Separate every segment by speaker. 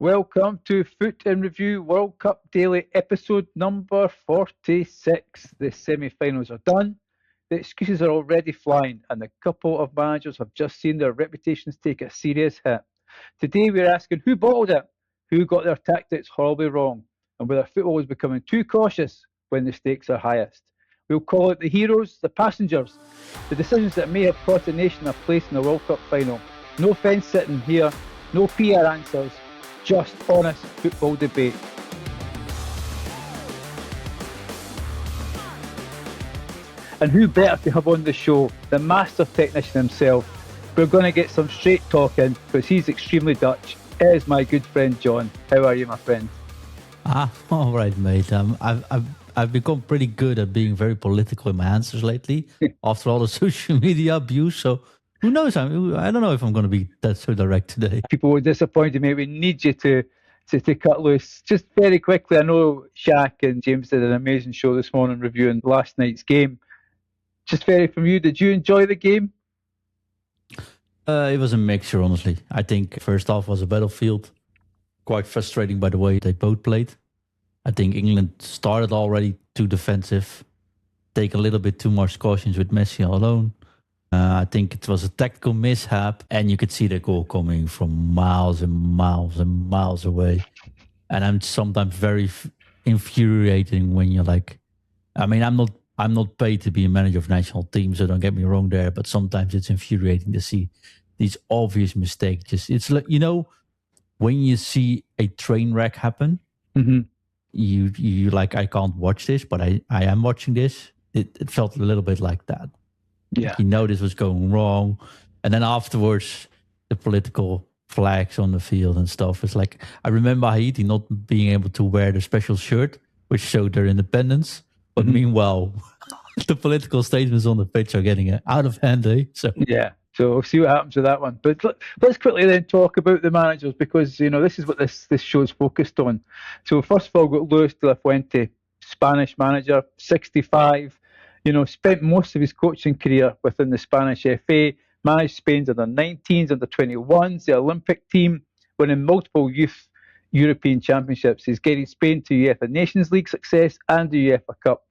Speaker 1: Welcome to Foot in Review World Cup Daily episode number 46. The semi-finals are done, the excuses are already flying, and a couple of managers have just seen their reputations take a serious hit. Today we're asking who bottled it, who got their tactics horribly wrong, and whether football is becoming too cautious when the stakes are highest. We'll call it the heroes, the passengers, the decisions that may have cost a nation a place in the World Cup final. No fence sitting here, no PR answers, just honest football debate. And who better to have on the show, the master technician himself. We're going to get some straight talking because he's extremely Dutch. It is my good friend John. How are you, my friend?
Speaker 2: All right, mate. I've become pretty good at being very political in my answers lately after all the social media abuse. So who knows? I don't know if I'm going to be that so direct today.
Speaker 1: People were disappointed, mate. We need you to cut loose. Just very quickly, I know Shaq and James did an amazing show this morning reviewing last night's game. Just very from you, did you enjoy the game?
Speaker 2: It was a mixture, honestly. I think first half was a battlefield. Quite frustrating by the way they both played. I think England started already too defensive, take a little bit too much cautions with Messi alone. I think it was a tactical mishap, and you could see the goal coming from miles and miles and miles away. And I'm sometimes very infuriating when you're like, I mean, I'm not paid to be a manager of national teams, so don't get me wrong there. But sometimes it's infuriating to see these obvious mistakes. It's like, when you see a train wreck happen, you like, I can't watch this, but I am watching this. It felt a little bit like that.
Speaker 1: Yeah.
Speaker 2: This was going wrong. And then afterwards, the political flags on the field and stuff. It's like, I remember Haiti not being able to wear the special shirt, which showed their independence. But meanwhile, the political statements on the pitch are getting out of hand, eh? So
Speaker 1: yeah. So we'll see what happens with that one. But let's quickly then talk about the managers because, this is what this show's focused on. So first of all, we've got Luis de la Fuente, Spanish manager, 65, spent most of his coaching career within the Spanish FA, managed Spain's under-19s, under-21s, the Olympic team, winning multiple youth European Championships. He's getting Spain to UEFA Nations League success and the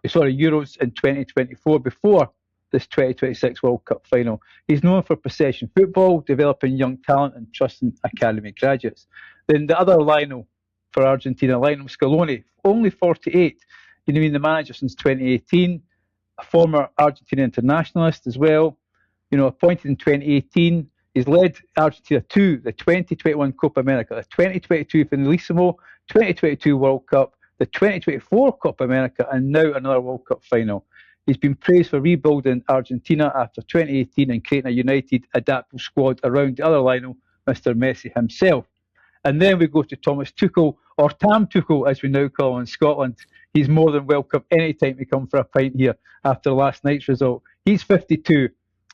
Speaker 1: Euros in 2024 before this 2026 World Cup final. He's known for possession football, developing young talent and trusting academy graduates. Then the other Lionel for Argentina, Lionel Scaloni, only 48. He's been the manager since 2018, a former Argentina internationalist as well. Appointed in 2018. He's led Argentina to the 2021 Copa America, the 2022 Finalissimo, 2022 World Cup, the 2024 Copa America, and now another World Cup final. He's been praised for rebuilding Argentina after 2018 and creating a united, adaptable squad around the other Lionel, Mr. Messi himself. And then we go to Thomas Tuchel, or Tam Tuchel, as we now call him in Scotland. He's more than welcome any time to come for a pint here after last night's result. He's 52,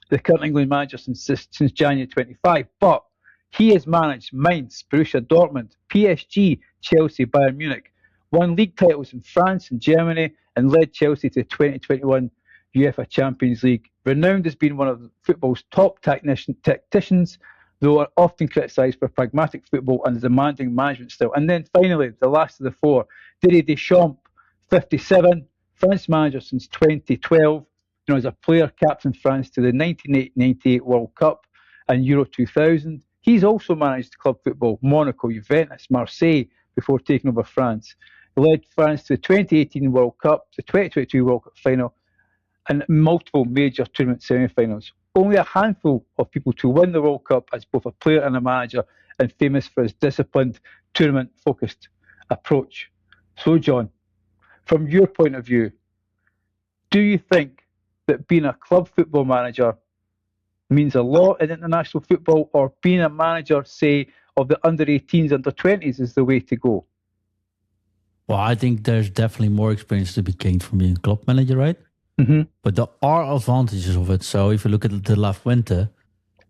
Speaker 1: the current England manager since January 25. But he has managed Mainz, Borussia Dortmund, PSG, Chelsea, Bayern Munich, won league titles in France and Germany, and led Chelsea to the 2021 UEFA Champions League. Renowned as being one of football's top tacticians, though are often criticised for pragmatic football and a demanding management style. And then finally, the last of the four, Didier Deschamps, 57, France manager since 2012. As a player, captained France to the 1998 World Cup and Euro 2000. He's also managed club football, Monaco, Juventus, Marseille, before taking over France. He led France to the 2018 World Cup, the 2022 World Cup final, and multiple major tournament semi-finals. Only a handful of people to win the World Cup as both a player and a manager, and famous for his disciplined, tournament-focused approach. So, John, from your point of view, do you think that being a club football manager means a lot in international football, or being a manager, say, of the under-18s, under-20s is the way to go?
Speaker 2: Well, I think there's definitely more experience to be gained from being a club manager, right? But there are advantages of it. So if you look at De La Fuente,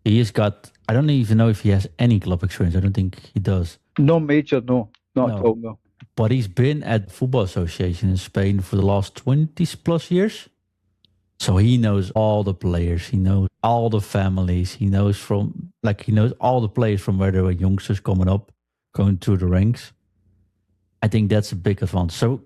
Speaker 2: he has got, I don't even know if he has any club experience. I don't think he does.
Speaker 1: No major, no. Not at all, no.
Speaker 2: But he's been at Football Association in Spain for the last 20 plus years. So he knows all the players. He knows all the families. He knows all the players from where there were youngsters coming up going through the ranks. I think that's a big advantage. So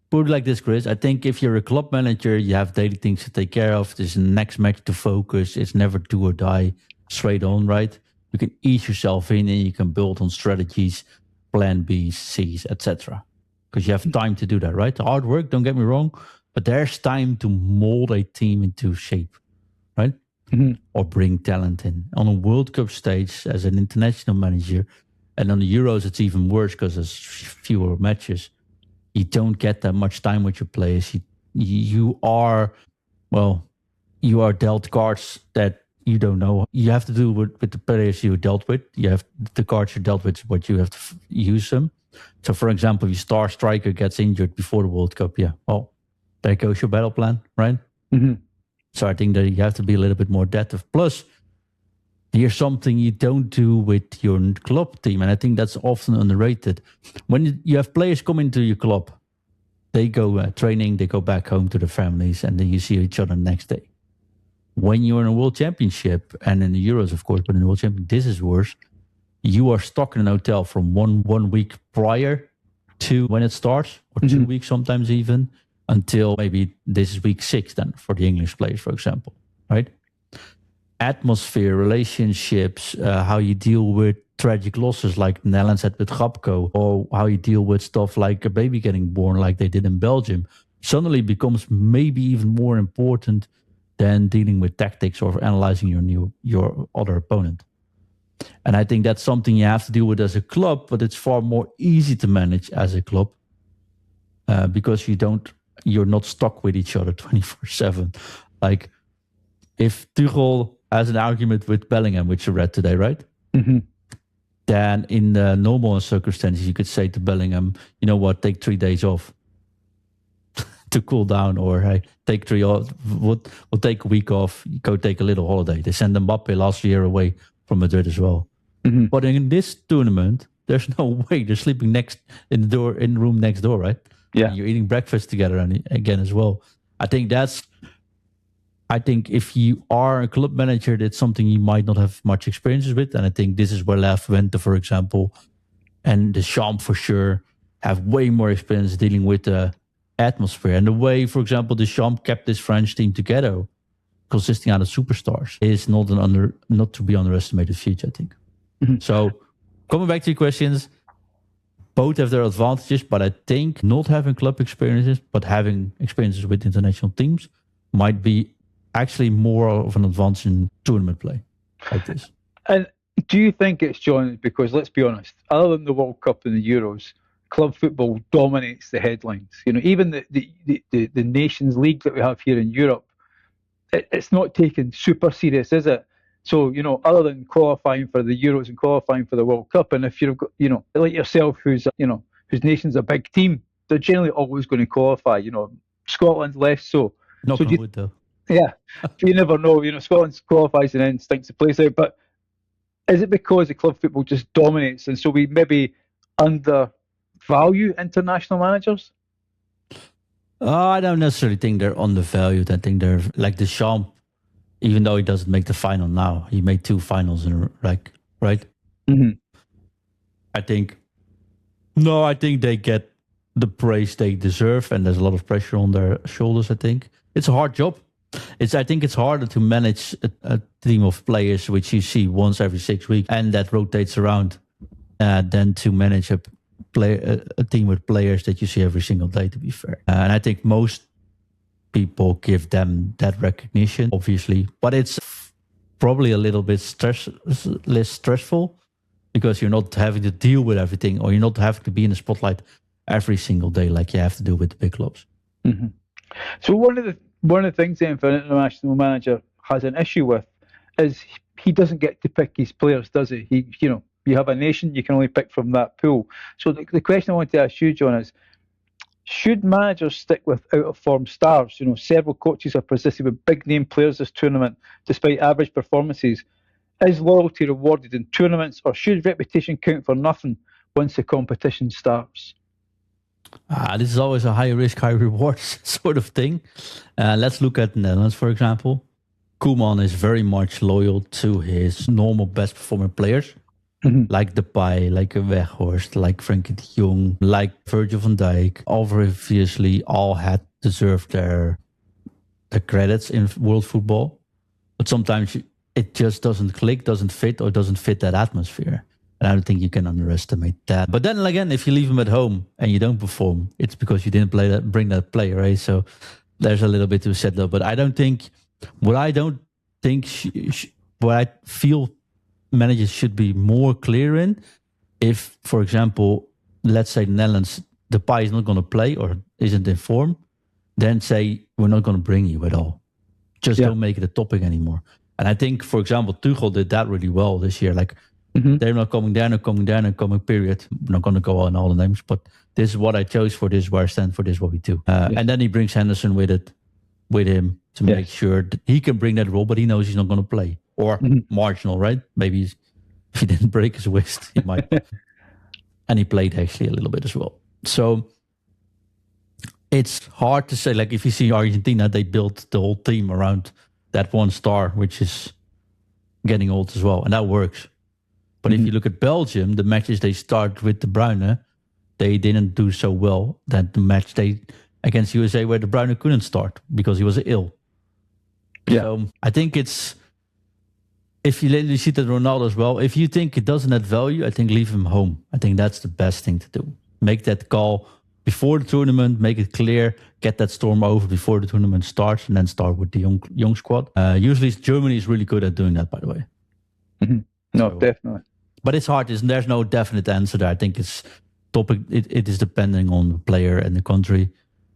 Speaker 2: put it like this, Chris. I think if you're a club manager, you have daily things to take care of. There's a next match to focus. It's never do or die, straight on, right? You can ease yourself in and you can build on strategies, plan Bs, Cs, etc. Because you have time to do that, right? Hard work, don't get me wrong, but there's time to mold a team into shape, right? Or bring talent in. On a World Cup stage, as an international manager, and on the Euros, it's even worse because there's fewer matches. You don't get that much time with your players. You are dealt cards that you don't know. You have to do with the players you dealt with. You have the cards you dealt with, but you have to use them. So, for example, if your star striker gets injured before the World Cup, there goes your battle plan, right? So I think that you have to be a little bit more adaptive. Plus, here's something you don't do with your club team, and I think that's often underrated. When you have players come into your club, they go training, they go back home to their families, and then you see each other the next day. When you're in a World Championship, and in the Euros, of course, but in the World Championship, this is worse. You are stuck in an hotel from one week prior to when it starts, or 2 weeks sometimes even, until maybe this is week 6 then for the English players, for example, right? Atmosphere, relationships, how you deal with tragic losses like the Netherlands had with Gapco, or how you deal with stuff like a baby getting born like they did in Belgium, suddenly becomes maybe even more important than dealing with tactics or analyzing your other opponent. And I think that's something you have to deal with as a club, but it's far more easy to manage as a club because you're not stuck with each other 24/7. Like if Tuchel has an argument with Bellingham, which you read today, right? Then in the normal circumstances, you could say to Bellingham, you know what, take 3 days off to cool down, or hey, take 3 off. We'll take a week off, go take a little holiday. They sent Mbappe last year away from Madrid as well. But in this tournament, there's no way they're sleeping in the room next door, right?
Speaker 1: Yeah,
Speaker 2: you're eating breakfast together and again as well. I think if you are a club manager, that's something you might not have much experiences with. And I think this is where Fuente, for example, and Deschamps for sure have way more experience dealing with the atmosphere. And the way, for example, Deschamps kept this French team together, consisting out of superstars, is not to be underestimated feature, I think. So coming back to your questions, both have their advantages, but I think not having club experiences, but having experiences with international teams might be actually more of an advantage in tournament play like this.
Speaker 1: And do you think it's, John, because let's be honest, other than the World Cup and the Euros, club football dominates the headlines. Even the Nations League that we have here in Europe, it's not taken super serious, is it? So, other than qualifying for the Euros and qualifying for the World Cup, and if you've got, like yourself, whose nation's a big team, they're generally always going to qualify. Scotland's less so.
Speaker 2: Knock on wood, though.
Speaker 1: Yeah, you never know. Scotland qualifies and then stinks the place out. But is it because the club football just dominates, and so we maybe undervalue international managers?
Speaker 2: I don't necessarily think they're undervalued. I think they're like Deschamps, even though he doesn't make the final now. He made 2 finals right? I think they get the praise they deserve, and there's a lot of pressure on their shoulders. I think it's a hard job. I think it's harder to manage a team of players which you see once every 6 weeks and that rotates around than to manage a team with players that you see every single day, to be fair. And I think most people give them that recognition, obviously, but it's probably a little bit less stressful because you're not having to deal with everything, or you're not having to be in the spotlight every single day like you have to do with the big clubs.
Speaker 1: So one of the things then for an international manager has an issue with is he doesn't get to pick his players, does he? You have a nation, you can only pick from that pool. So the question I want to ask you, John, is should managers stick with out-of-form stars? Several coaches have persisted with big-name players this tournament despite average performances. Is loyalty rewarded in tournaments, or should reputation count for nothing once the competition starts?
Speaker 2: This is always a high risk, high reward sort of thing. Let's look at the Netherlands, for example. Koeman is very much loyal to his normal best performing players. like Depay, like a Weghorst, like Frankie de Jong, like Virgil van Dijk, obviously all had deserved their credits in world football. But sometimes it just doesn't click, doesn't fit, or doesn't fit that atmosphere. And I don't think you can underestimate that. But then again, if you leave them at home and you don't perform, it's because you didn't bring that player, right? So there's a little bit to set up. But I don't think, what I feel managers should be more clear in, if, for example, let's say the Netherlands, Depay is not going to play or isn't in form, then say, we're not going to bring you at all. Just don't make it a topic anymore. And I think, for example, Tuchel did that really well this year. Like, they're not coming down, period. I'm not going to go on all the names, but this is what I chose for this, where I stand for this, what we do. And then he brings Henderson with him to make sure that he can bring that role, but he knows he's not going to play. Or marginal, right? Maybe if he didn't break his wrist, he might. And he played actually a little bit as well. So it's hard to say. Like, if you see Argentina, they built the whole team around that one star, which is getting old as well. And that works. But if you look at Belgium, the matches they start with De Bruyne, they didn't do so well. That the match they against USA where De Bruyne couldn't start because he was ill. Yeah. So I think it's, if you see that Ronaldo as well, if you think it doesn't add value, I think leave him home. I think that's the best thing to do. Make that call before the tournament, make it clear, get that storm over before the tournament starts, and then start with the young squad. Usually Germany is really good at doing that, by the way.
Speaker 1: No, definitely.
Speaker 2: But it's hard. There's no definite answer there. I think it's topic. It is depending on the player and the country.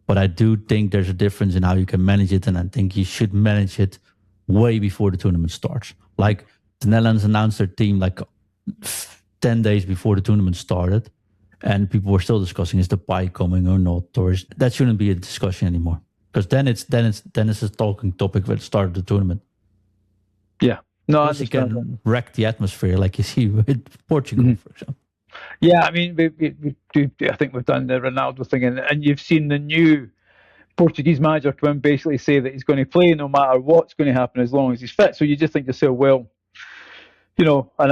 Speaker 2: But I do think there's a difference in how you can manage it, and I think you should manage it way before the tournament starts. Like, the Netherlands announced their team like 10 days before the tournament started, and people were still discussing, is Depay coming or not? Or that shouldn't be a discussion anymore, because then it's a talking topic at the start of the tournament.
Speaker 1: Yeah. No,
Speaker 2: you can wreck the atmosphere like you see with Portugal, for example.
Speaker 1: Yeah, I mean, we do. I think we've done the Ronaldo thing, and you've seen the new Portuguese manager come in, basically say that he's going to play no matter what's going to happen as long as he's fit. So you just think to yourself, well, you know. And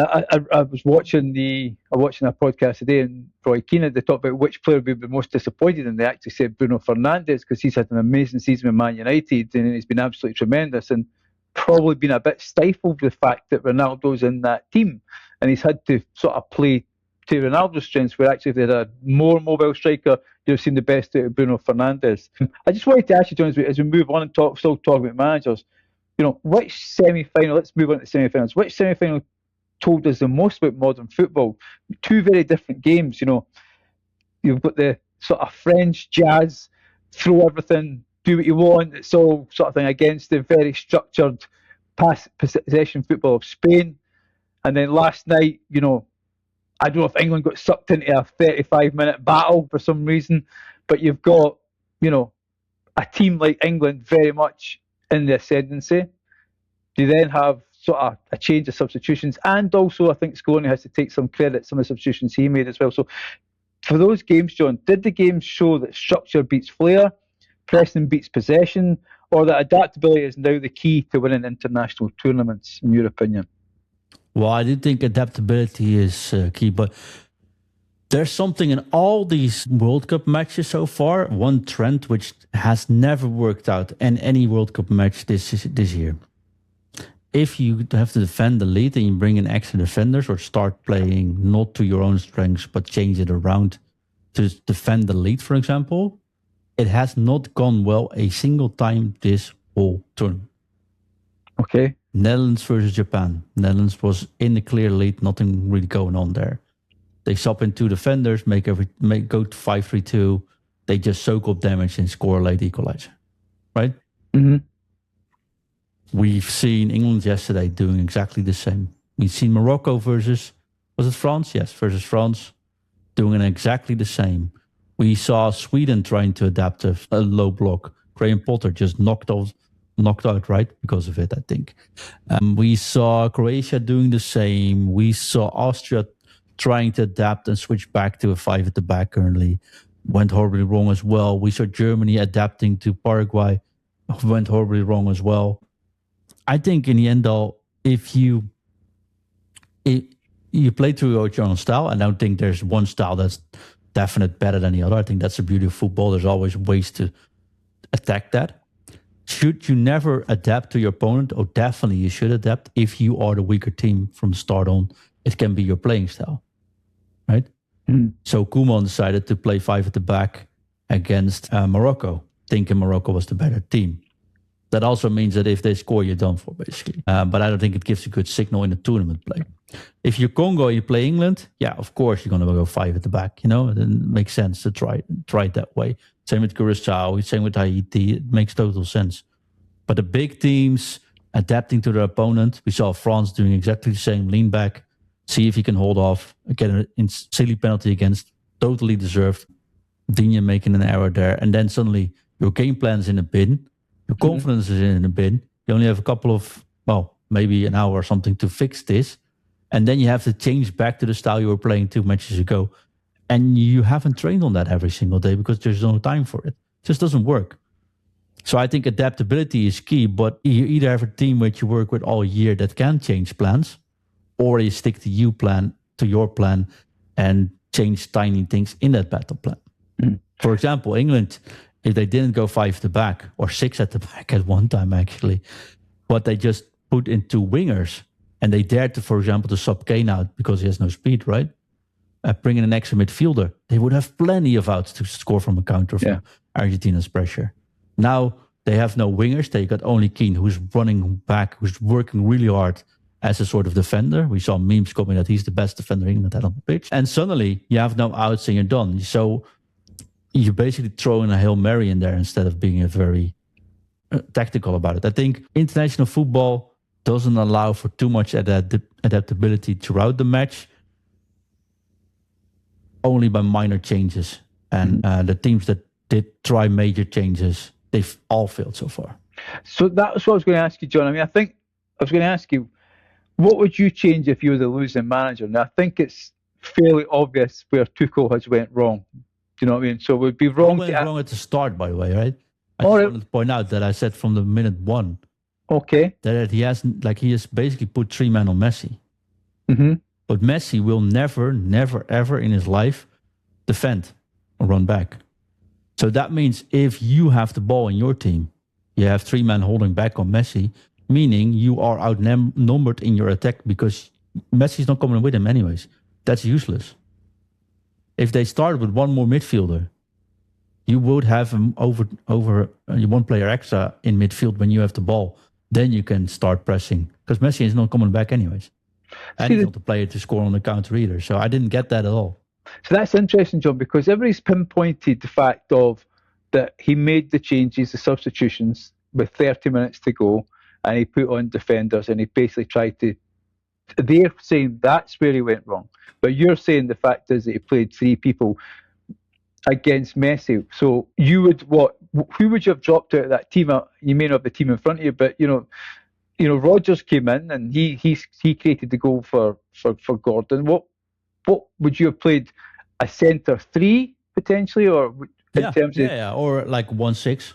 Speaker 1: I was watching a podcast today, and Roy Keane, they talked about which player we'd be most disappointed in. They actually said Bruno Fernandes, because he's had an amazing season with Man United and he's been absolutely tremendous, and probably been a bit stifled with the fact that Ronaldo's in that team, and he's had to sort of play to Ronaldo's strengths, where actually if they had a more mobile striker, you'd have seen the best out of Bruno Fernandes. I just wanted to ask you, John, as we move on and still talk about managers, you know, which semi-final, let's move on to semi-finals, which semi-final told us the most about modern football? Two very different games, you know. You've got the sort of French jazz, throw everything, do what you want, it's all sort of thing, against the very structured possession football of Spain. And then last night, you know, I don't know if England got sucked into a 35-minute battle for some reason, but you've got, you know, a team like England very much in the ascendancy. You then have sort of a change of substitutions, and also I think Scaloni has to take some credit, some of the substitutions he made as well. So for those games, John, did the games show that structure beats flair, pressing beats possession, or that adaptability is now the key to winning international tournaments, in your opinion?
Speaker 2: Well, I do think adaptability is key, but there's something in all these World Cup matches so far, one trend which has never worked out in any World Cup match this year. If you have to defend the lead and you bring in extra defenders, or start playing not to your own strengths, but change it around to defend the lead, for example, it has not gone well a single time this whole tournament.
Speaker 1: Okay.
Speaker 2: Netherlands versus Japan. Netherlands was in the clear lead, nothing really going on there. They sub in two defenders, go to 5-3-2. They just soak up damage and score a late equalizer, right?
Speaker 1: Mm-hmm.
Speaker 2: We've seen England yesterday doing exactly the same. We've seen Morocco versus, was it France? Yes, versus France, doing exactly the same. We saw Sweden trying to adapt a low block. Graham Potter just knocked out right because of it, I think. We saw Croatia doing the same. We saw Austria trying to adapt and switch back to a 5 at the back currently. Went horribly wrong as well. We saw Germany adapting to Paraguay. Went horribly wrong as well. I think in the end, though, if you play through your own style. I don't think there's one style that's definite better than the other. I think that's the beauty of football. There's always ways to attack that. Should you never adapt to your opponent? Oh, definitely you should adapt. If you are the weaker team from the start on, it can be your playing style, right? So Koeman decided to play 5 at the back against Morocco, thinking Morocco was the better team. That also means that if they score, you're done for, basically. But I don't think it gives a good signal in the tournament play. If you're Congo, you play England, yeah, of course you're going to go 5 at the back. It makes sense to try it that way. Same with Curacao, same with Haiti. It makes total sense. But the big teams adapting to their opponent, we saw France doing exactly the same, lean back, see if he can hold off, get a silly penalty against, totally deserved. Digne making an error there. And then suddenly your game plan is in a bin. Your confidence is in a bin. You only have a couple of, maybe an hour or something to fix this. And then you have to change back to the style you were playing 2 matches ago. And you haven't trained on that every single day because there's no time for it. It just doesn't work. So I think adaptability is key, but you either have a team which you work with all year that can change plans, or you stick to your plan and change tiny things in that battle plan. For example, England, if they didn't go 5 at the back or 6 at the back at one time, actually, but they just put in 2 wingers and they dared to, for example, to sub Kane out because he has no speed, right? Bring in an extra midfielder. They would have plenty of outs to score from a counter from Argentina's pressure. Now they have no wingers. They got only Keane, who's running back, who's working really hard as a sort of defender. We saw memes coming that he's the best defender England had on the pitch. And suddenly you have no outs and you're done. So you basically throw in a Hail Mary in there instead of being a very tactical about it. I think international football doesn't allow for too much adaptability throughout the match, only by minor changes. And the teams that did try major changes, they've all failed so far.
Speaker 1: So that's what I was going to ask you, John. I mean, I think I was going to ask you, what would you change if you were the losing manager? Now, I think it's fairly obvious where Tuchel has went wrong. Do you know what I mean? So it would be wrong.
Speaker 2: He went wrong at the start, by the way, right? I just wanted to point out that I said from the minute 1.
Speaker 1: Okay.
Speaker 2: That he has basically put 3 men on Messi. But Messi will never, ever in his life defend or run back. So that means if you have the ball in your team, you have 3 men holding back on Messi, meaning you are outnumbered in your attack because Messi's not coming with him anyways. That's useless. If they start with 1 more midfielder, you would have him over 1 player extra in midfield when you have the ball. Then you can start pressing because Messi is not coming back anyways. And he's not the player to score on the counter either. So I didn't get that at all.
Speaker 1: So that's interesting, John, because everybody's pinpointed the fact of that he made the changes, the substitutions with 30 minutes to go, and he put on defenders and he basically tried to. They're saying that's where he went wrong. But you're saying the fact is that he played 3 people against Messi. So you would who would you have dropped out of that team? You may not have the team in front of you, but Rodgers came in and he created the goal for Gordon. What would you have played? A centre 3 potentially, or in terms of
Speaker 2: or like 1-6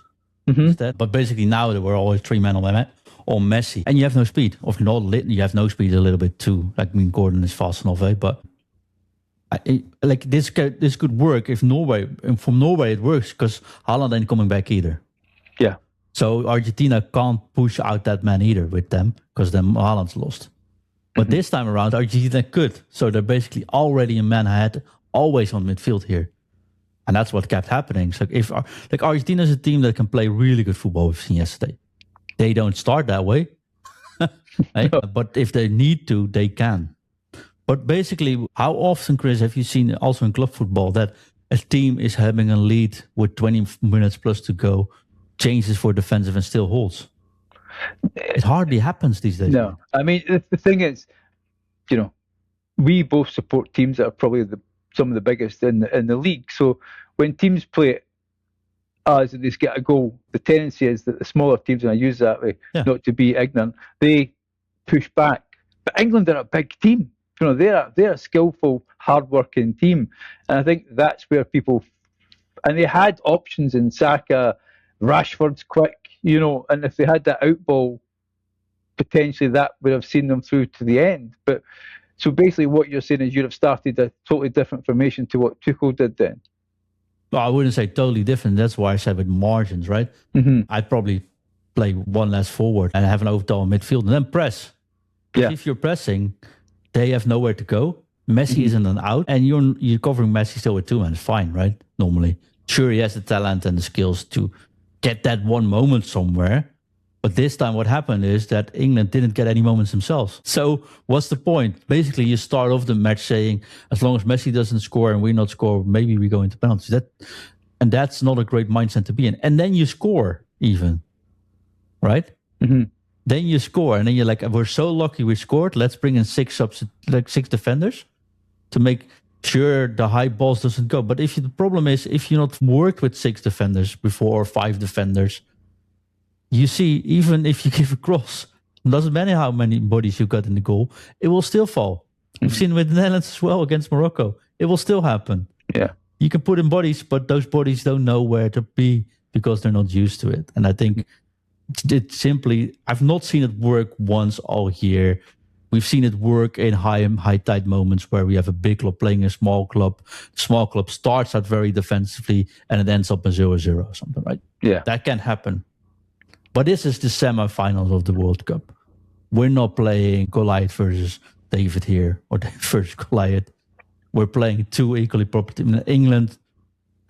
Speaker 2: instead. But basically now there were always 3 men on Messi, and you have no speed. Or you have no speed a little bit too. Gordon is fast enough, but this could work if Norway, and from Norway it works because Haaland ain't coming back either.
Speaker 1: Yeah.
Speaker 2: So Argentina can't push out that man either with them because then Haaland's lost. But this time around, Argentina could. So they're basically already a man ahead, always on midfield here. And that's what kept happening. So if Argentina is a team that can play really good football, we've seen yesterday. They don't start that way. Right? But if they need to, they can. But basically, how often, Chris, have you seen also in club football that a team is having a lead with 20 minutes plus to go, changes for defensive and still holds? It hardly happens these days.
Speaker 1: No, I mean, the thing is, we both support teams that are probably some of the biggest in the league. So when teams play us and they get a goal, the tendency is that the smaller teams, and I use that way, not to be ignorant, they push back. But England are a big team. They're a skillful, hard-working team, and I think that's where people. And they had options in Saka, Rashford's quick. And if they had that out ball, potentially that would have seen them through to the end. But So basically what you're saying is you'd have started a totally different formation to what Tuchel did then?
Speaker 2: Well, I wouldn't say totally different. That's why I said with margins, right? I'd probably play one less forward and have an overall midfield and then press.
Speaker 1: Yeah.
Speaker 2: If you're pressing, they have nowhere to go. Messi isn't an out, and you're covering Messi still with two men. It's fine, right? Normally. Sure, he has the talent and the skills to get that one moment somewhere. But this time what happened is that England didn't get any moments themselves. So what's the point? Basically, you start off the match saying, as long as Messi doesn't score and we not score, maybe we go into penalties. And that's not a great mindset to be in. And then you score even, right? Then you score, and then you're like, we're so lucky we scored. Let's bring in six defenders to make sure the high balls doesn't go. But the problem is, if you're not worked with 6 defenders before, or 5 defenders, you see, even if you give a cross, it doesn't matter how many bodies you got in the goal, it will still fall. We've seen with the Netherlands as well against Morocco. It will still happen.
Speaker 1: Yeah.
Speaker 2: You can put in bodies, but those bodies don't know where to be because they're not used to it. And I think it's simply, I've not seen it work once all year. We've seen it work in high tide moments where we have a big club playing a small club. Small club starts out very defensively and it ends up in 0-0 or something, right?
Speaker 1: Yeah.
Speaker 2: That can happen. But this is the semifinals of the World Cup. We're not playing Goliath versus David here or David versus Goliath. We're playing two equally proper teams. England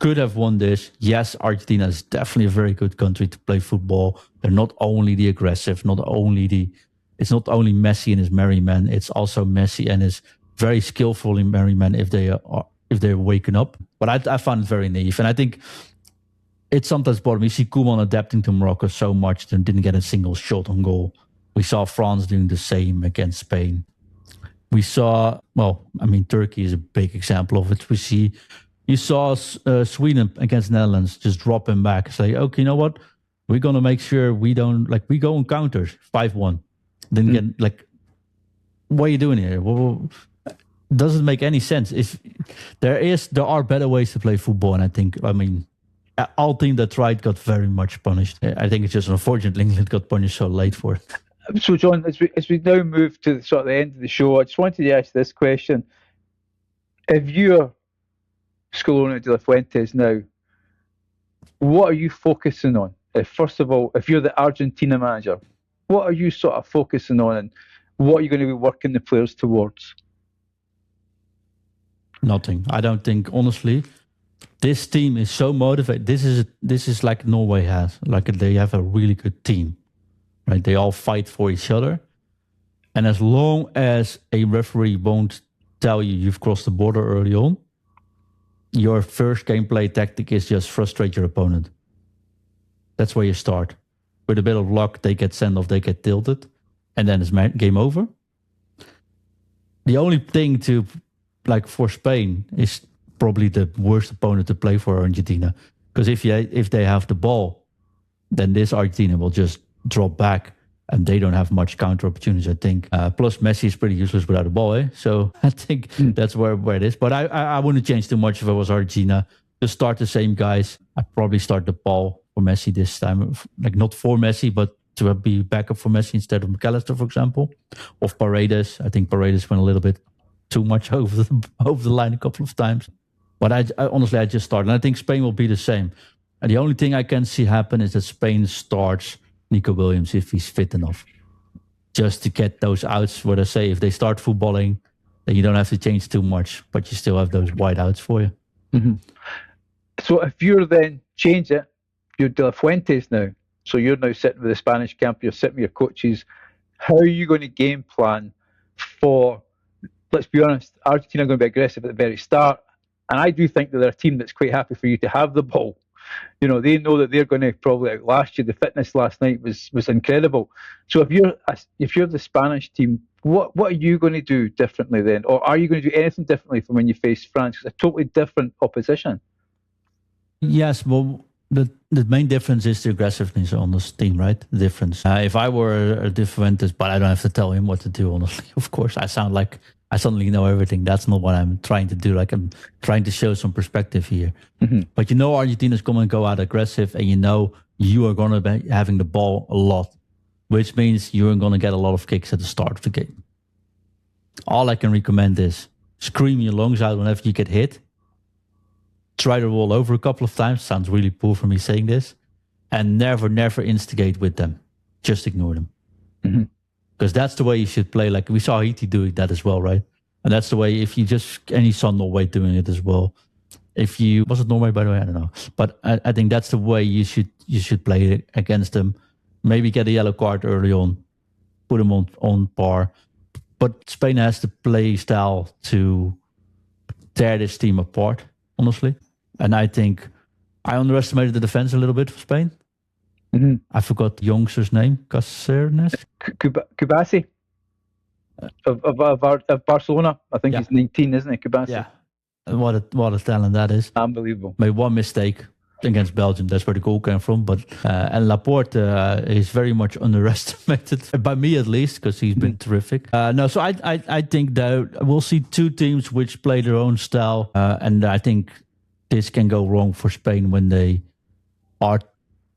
Speaker 2: could have won this. Yes, Argentina is definitely a very good country to play football. They're not only the aggressive, it's not only Messi and his merry men, it's also Messi and his very skillful merry men if they're waking up. But I found it very naive. And I think it's sometimes bothered me. You see Koeman adapting to Morocco so much and didn't get a single shot on goal. We saw France doing the same against Spain. We saw, Turkey is a big example of it. You saw Sweden against Netherlands just drop him back. Say, okay, you know what? We're going to make sure we don't, we go on counters, 5-1. Then get, what are you doing here? Well, doesn't make any sense. If there are better ways to play football. And I think, all teams that tried got very much punished. I think it's just unfortunate England got punished so late for it.
Speaker 1: So, John, as we now move to sort of the end of the show, I just wanted to ask this question. If you're Scaloni de la Fuentes now, what are you focusing on? First of all, if you're the Argentina manager, what are you sort of focusing on and what are you going to be working the players towards?
Speaker 2: Nothing. I don't think, honestly, this team is so motivated. This is like Norway has. Like they have a really good team, right? They all fight for each other. And as long as a referee won't tell you've crossed the border early on, your first gameplay tactic is just frustrate your opponent. That's where you start. With a bit of luck, they get sent off, they get tilted, and then it's game over. The only thing for Spain is probably the worst opponent to play for Argentina. Because if they have the ball, then this Argentina will just drop back and they don't have much counter opportunities, I think. Plus, Messi is pretty useless without a ball, eh? So I think that's where it is. But I wouldn't change too much if I was Argentina. Just start the same guys. I'd probably start the ball for Messi this time. Not for Messi, but to be backup for Messi instead of McAllister, for example. Or Paredes. I think Paredes went a little bit too much over the line a couple of times. But I honestly just started. And I think Spain will be the same. And the only thing I can see happen is that Spain starts Nico Williams if he's fit enough. Just to get those outs, what I say, if they start footballing, then you don't have to change too much, but you still have those wide outs for you.
Speaker 1: Mm-hmm. So if you're then change it, you're De La Fuentes now. So you're now sitting with the Spanish camp, you're sitting with your coaches. How are you going to game plan for, let's be honest, Argentina are going to be aggressive at the very start. And I do think that they're a team that's quite happy for you to have the ball. You know, they know that they're going to probably outlast you. The fitness last night was incredible. So if you're the Spanish team, what are you going to do differently then? Or are you going to do anything differently from when you face France? It's a totally different opposition.
Speaker 2: Yes, well, the main difference is the aggressiveness on this team, right? The difference. If I were a Fuentes, but I don't have to tell him what to do, honestly. Of course, I sound like I suddenly know everything. That's not what I'm trying to do. Like, I'm trying to show some perspective here. Mm-hmm. But you know Argentina's going to go out aggressive, and you know you are going to be having the ball a lot, which means you're going to get a lot of kicks at the start of the game. All I can recommend is scream your lungs out whenever you get hit. Try to roll over a couple of times. Sounds really poor for me saying this. And never instigate with them. Just ignore them. Because that's the way you should play. Like we saw Haiti doing that as well, right? And that's the way if you just, and you saw Norway doing it as well. If you, was it Norway by the way? I don't know. But I think that's the way you should play it against them. Maybe get a yellow card early on. Put them on par. But Spain has the play style to tear this team apart, honestly. And I think I underestimated the defense a little bit for Spain. I forgot the youngster's name. Caceres?
Speaker 1: Kubasi of Barcelona. I think he's 19, isn't he, Kubasi?
Speaker 2: Yeah. What a talent that is.
Speaker 1: Unbelievable.
Speaker 2: Made one mistake against Belgium. That's where the goal came from. But and Laporte is very much underestimated, by me at least, because he's been terrific. So I think that we'll see two teams which play their own style. And I think this can go wrong for Spain when they are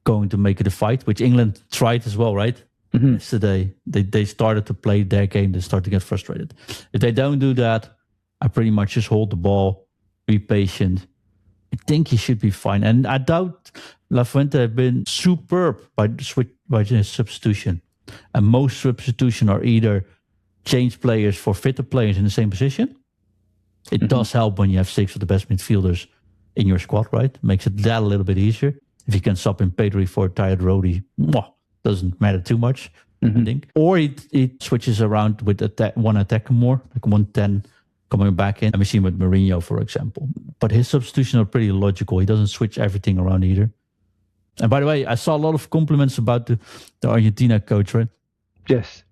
Speaker 2: going to make it a fight, which England tried as well, right? Yesterday, they started to play their game. They start to get frustrated. If they don't do that, I pretty much just hold the ball, be patient. I think he should be fine. And I doubt La Fuente have been superb by substitution. And most substitution are either change players for fitter players in the same position. It does help when you have 6 of the best midfielders in your squad, right? Makes it that a little bit easier. If you can sub in Pedri for a tired Rodi, doesn't matter too much, I think. Or he switches around with one attacker more, like 110 coming back in. And we see with Mourinho, for example. But his substitutions are pretty logical. He doesn't switch everything around either. And by the way, I saw a lot of compliments about the Argentina coach, right?
Speaker 1: Yes.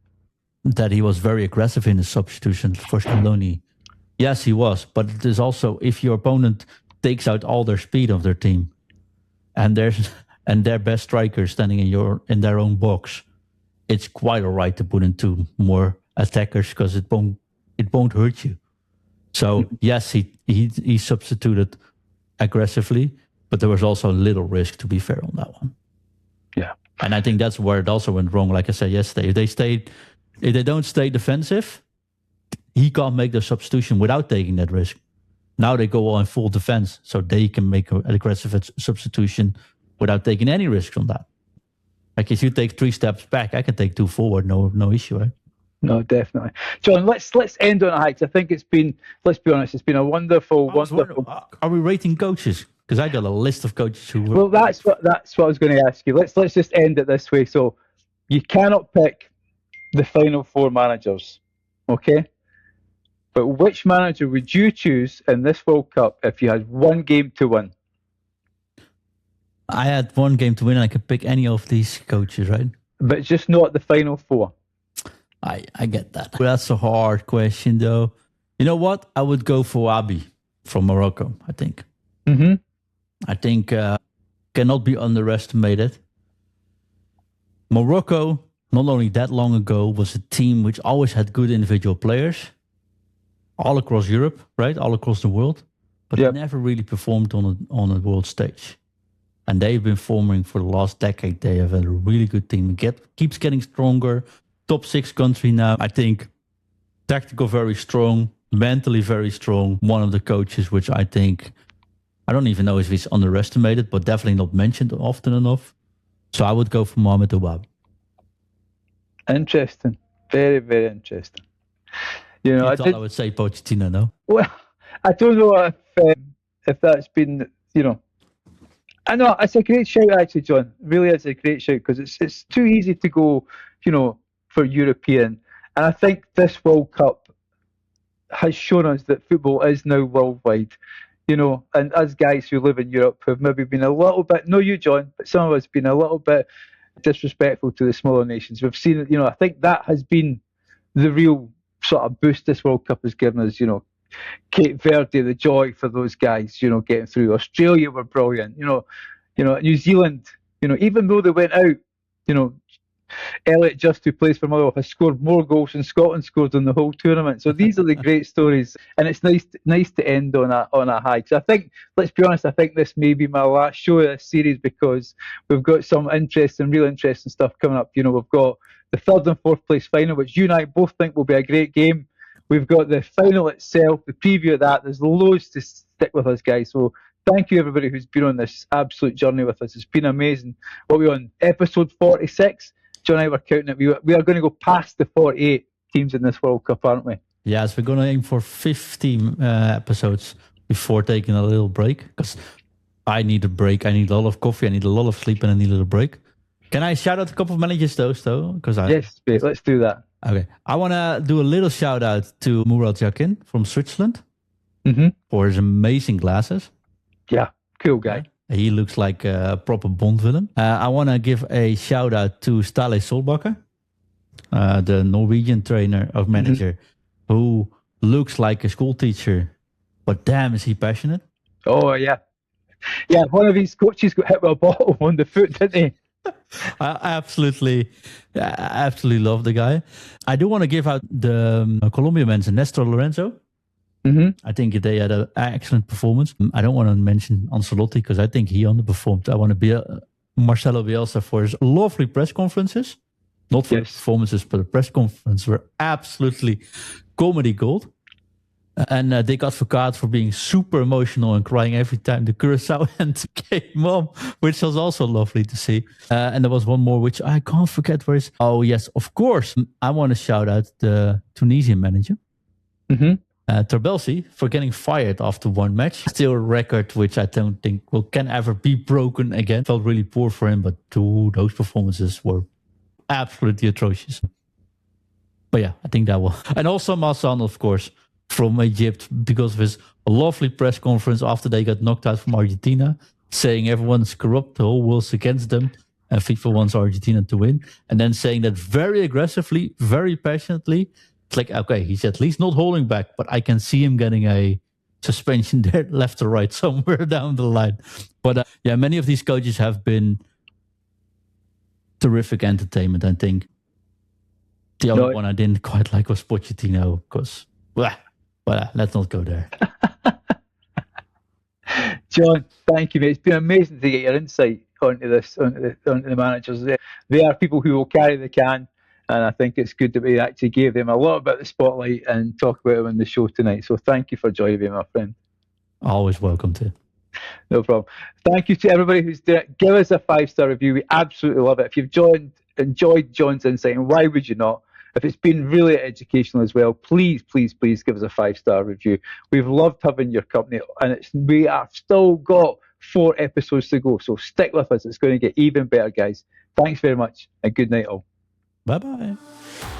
Speaker 2: That he was very aggressive in his substitution for Scaloni. Yes, he was. But it is also, if your opponent takes out all their speed of their team, and their best striker standing in their own box, it's quite all right to put in 2 more attackers because it won't hurt you. So yes, he substituted aggressively, but there was also a little risk, to be fair, on that one.
Speaker 1: Yeah,
Speaker 2: and I think that's where it also went wrong. Like I said yesterday, if they don't stay defensive, he can't make the substitution without taking that risk. Now they go all in full defense, so they can make an aggressive substitution without taking any risks on that. Like if you take 3 steps back, I can take 2 forward, no issue, right?
Speaker 1: No, definitely. John, let's end on a high. I think it's been, let's be honest, it's been a wonderful.
Speaker 2: Are we rating coaches? Because I got a list of coaches who.
Speaker 1: Well, that's what I was going to ask you. Let's just end it this way. So, you cannot pick the final 4 managers, okay? But which manager would you choose in this World Cup if you had 1 game to win?
Speaker 2: I had 1 game to win and I could pick any of these coaches, right?
Speaker 1: But just not the final 4.
Speaker 2: I get that. But that's a hard question, though. You know what? I would go for Abi from Morocco, I think. I think cannot be underestimated. Morocco, not only that long ago, was a team which always had good individual players all across Europe, right? All across the world. But they never really performed on a world stage. And they've been forming for the last decade. They have a really good team. Keeps getting stronger. Top 6 country now. I think tactical very strong, mentally very strong. One of the coaches which I think, I don't even know if he's underestimated, but definitely not mentioned often enough. So I would go for Mohamed Ouab.
Speaker 1: Interesting. Very, very interesting. You know,
Speaker 2: I would say Pochettino, no?
Speaker 1: Well, I don't know if that's been, you know, I know it's a great shout actually, John. Really, it's a great shout because it's too easy to go, you know, for European. And I think this World Cup has shown us that football is now worldwide, you know, and us guys who live in Europe have maybe been a little bit, no you John, but some of us been a little bit disrespectful to the smaller nations. We've seen it, you know, I think that has been the real sort of boost this World Cup has given us, you know. Cape Verde, the joy for those guys, you know, getting through. Australia were brilliant, you know, New Zealand, you know, even though they went out, you know, Elliot Just, who plays for Motherwell, has scored more goals than Scotland scored in the whole tournament. So these are the great stories, and it's nice to end on a high. So I think, let's be honest, I think this may be my last show of this series because we've got some real interesting stuff coming up. You know, we've got the 3rd and 4th place final, which you and I both think will be a great game. We've got the final itself, the preview of that. There's loads to stick with us, guys. So thank you, everybody who's been on this absolute journey with us. It's been amazing. What are we on? Episode 46? John and I were counting it. We are going to go past the 48 teams in this World Cup, aren't we?
Speaker 2: Yes, we're going to aim for 50 episodes before taking a little break, because I need a break. I need a lot of coffee. I need a lot of sleep, and I need a little break. Can I shout out a couple of managers, though?
Speaker 1: Yes, mate, let's do that.
Speaker 2: Okay. I want to do a little shout out to Murat Yakin from Switzerland for his amazing glasses.
Speaker 1: Yeah, cool guy.
Speaker 2: He looks like a proper Bond villain. I want to give a shout out to Stale Solbakker, the Norwegian trainer of manager, who looks like a school teacher, but damn, is he passionate?
Speaker 1: Oh, yeah. Yeah, one of his coaches got hit with a bottle on the foot, didn't he?
Speaker 2: I absolutely love the guy. I do want to give out the Colombian men's Nestor Lorenzo. I think they had an excellent performance. I don't want to mention Ancelotti because I think he underperformed. I want to be Marcelo Bielsa for his lovely press conferences. Not for the performances, but the press conferences were absolutely comedy gold. And Dick Advocaat for being super emotional and crying every time the Curacao end came on, which was also lovely to see. And there was one more, which I can't forget where is. Oh, yes, of course. I want to shout out the Tunisian manager, Terbelsi, for getting fired after one match. Still a record which I don't think can ever be broken again. Felt really poor for him, but those performances were absolutely atrocious. But yeah, I think that will. And also Massan, of course, from Egypt, because of his lovely press conference after they got knocked out from Argentina, saying everyone's corrupt, the whole world's against them, and FIFA wants Argentina to win. And then saying that very aggressively, very passionately. It's like, okay, he's at least not holding back, but I can see him getting a suspension there, left or right, somewhere down the line. But yeah, many of these coaches have been terrific entertainment, I think. The only one I didn't quite like was Pochettino, because, but let's not go there.
Speaker 1: John, thank you, mate. It's been amazing to get your insight onto the managers. They are people who will carry the can, and I think it's good that we actually gave them a lot about the spotlight and talk about them on the show tonight. So thank you for joining me, my friend.
Speaker 2: Always welcome to.
Speaker 1: No problem. Thank you to everybody who's doing it. Give us a 5-star review. We absolutely love it. If you've enjoyed John's insight, and why would you not? If it's been really educational as well, please, please, please give us a 5-star review. We've loved having your company, and we have still got 4 episodes to go. So stick with us. It's going to get even better, guys. Thanks very much, and good night all.
Speaker 2: Bye-bye.